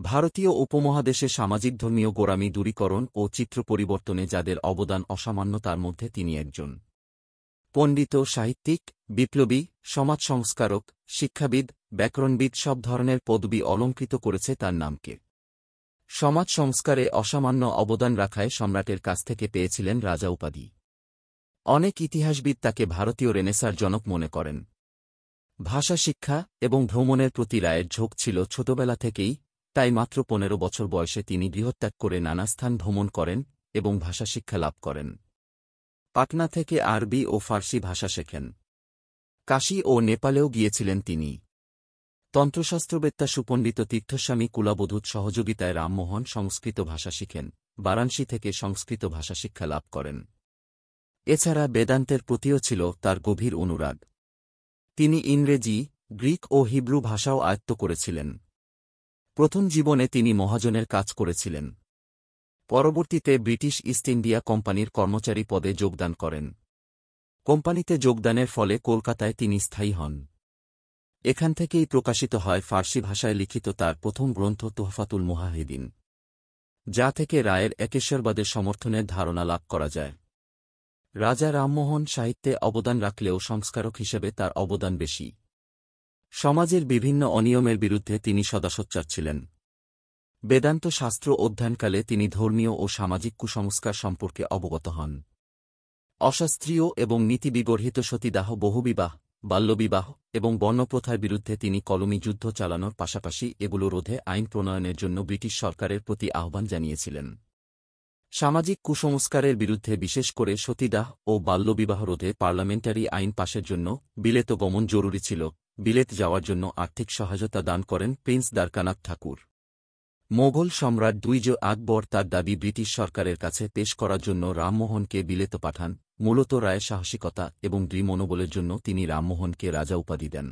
ভারতীয় উপমহাদেশে সামাজিক ধর্মীয় গোঁড়ামি দূরীকরণ ও চিত্র পরিবর্তনে যাদের অবদান অসামান্য তার মধ্যে তিনি একজন। পণ্ডিত, সাহিত্যিক, বিপ্লবী, সমাজ সংস্কারক, শিক্ষাবিদ, ব্যাকরণবিদ সব ধরনের পদবি অলঙ্কৃত করেছে তার নামকে। সমাজ সংস্কারে অসামান্য অবদান রাখায় সম্রাটের কাছ থেকে পেয়েছিলেন রাজা উপাধি। অনেক ইতিহাসবিদ তাকে ভারতীয় রেনেসাঁর জনক মনে করেন। ভাষা শিক্ষা এবং ভ্রমণের প্রতি রায়ের ঝোঁক ছিল ছোটবেলা থেকেই, তাই মাত্র ১৫ বছর বয়সে তিনি গৃহত্যাগ করে নানা স্থান ভ্রমণ করেন এবং ভাষা শিক্ষা লাভ করেন। পাটনা থেকে আরবি ও ফার্সি ভাষা শেখেন। কাশী ও নেপালেও গিয়েছিলেন তিনি। তন্ত্রশাস্ত্রবেত্তা সুপণ্ডিত তীর্থস্বামী কুলাবধূত সহযোগিতায় রামমোহন সংস্কৃত ভাষা শিখেন, বারাণসী থেকে সংস্কৃত ভাষা শিক্ষা লাভ করেন। এছাড়া বেদান্তের প্রতিও ছিল তার গভীর অনুরাগ। তিনি ইংরেজি, গ্রিক ও হিব্রু ভাষাও আয়ত্ত করেছিলেন। প্রথম জীবনে তিনি মহাজনের কাজ করেছিলেন। পরবর্তীতে ব্রিটিশ ইস্ট ইন্ডিয়া কোম্পানির কর্মচারী পদে যোগদান করেন। কোম্পানিতে যোগদানের ফলে কলকাতায় তিনি স্থায়ী হন। এখান থেকেই প্রকাশিত হয় ফার্সি ভাষায় লিখিত তার প্রথম গ্রন্থ তুহফাতুল মুহাহিদিন, যা থেকে রায়ের একেশ্বরবাদের সমর্থনের ধারণা লাভ করা যায়। রাজা রামমোহন সাহিত্যে অবদান রাখলেও সংস্কারক হিসেবে তার অবদান বেশি। সমাজের বিভিন্ন অনিয়মের বিরুদ্ধে তিনি সদা সোচ্চার ছিলেন। বেদান্ত শাস্ত্র অধ্যয়নকালে তিনি ধর্মীয় ও সামাজিক কুসংস্কার সম্পর্কে অবগত হন। অশাস্ত্রীয় এবং নীতিবিগর্হিত সতীদাহ, বহুবিবাহ, বাল্যবিবাহ এবং বর্ণপ্রথার বিরুদ্ধে তিনি কলমি যুদ্ধ চালানোর পাশাপাশি এগুলো রোধে আইন প্রণয়নের জন্য ব্রিটিশ সরকারের প্রতি আহ্বান জানিয়েছিলেন। সামাজিক কুসংস্কারের বিরুদ্ধে, বিশেষ করে সতীদাহ ও বাল্যবিবাহ রোধে পার্লামেন্টারি আইন পাশের জন্য বিলেত গমন জরুরি ছিল। বিলেত যাওয়ার জন্য আর্থিক সহায়তা দান করেন প্রিন্স দ্বারকানাথ ঠাকুর। মোগল সম্রাট দ্বিতীয় আকবর তার দাবি ব্রিটিশ সরকারের কাছে পেশ করার জন্য রামমোহনকে বিলেত পাঠান। মূলত রায়ে সাহসিকতা এবং দৃঢ় মনোবলের জন্য তিনি রামমোহনকে রাজা উপাধি দেন।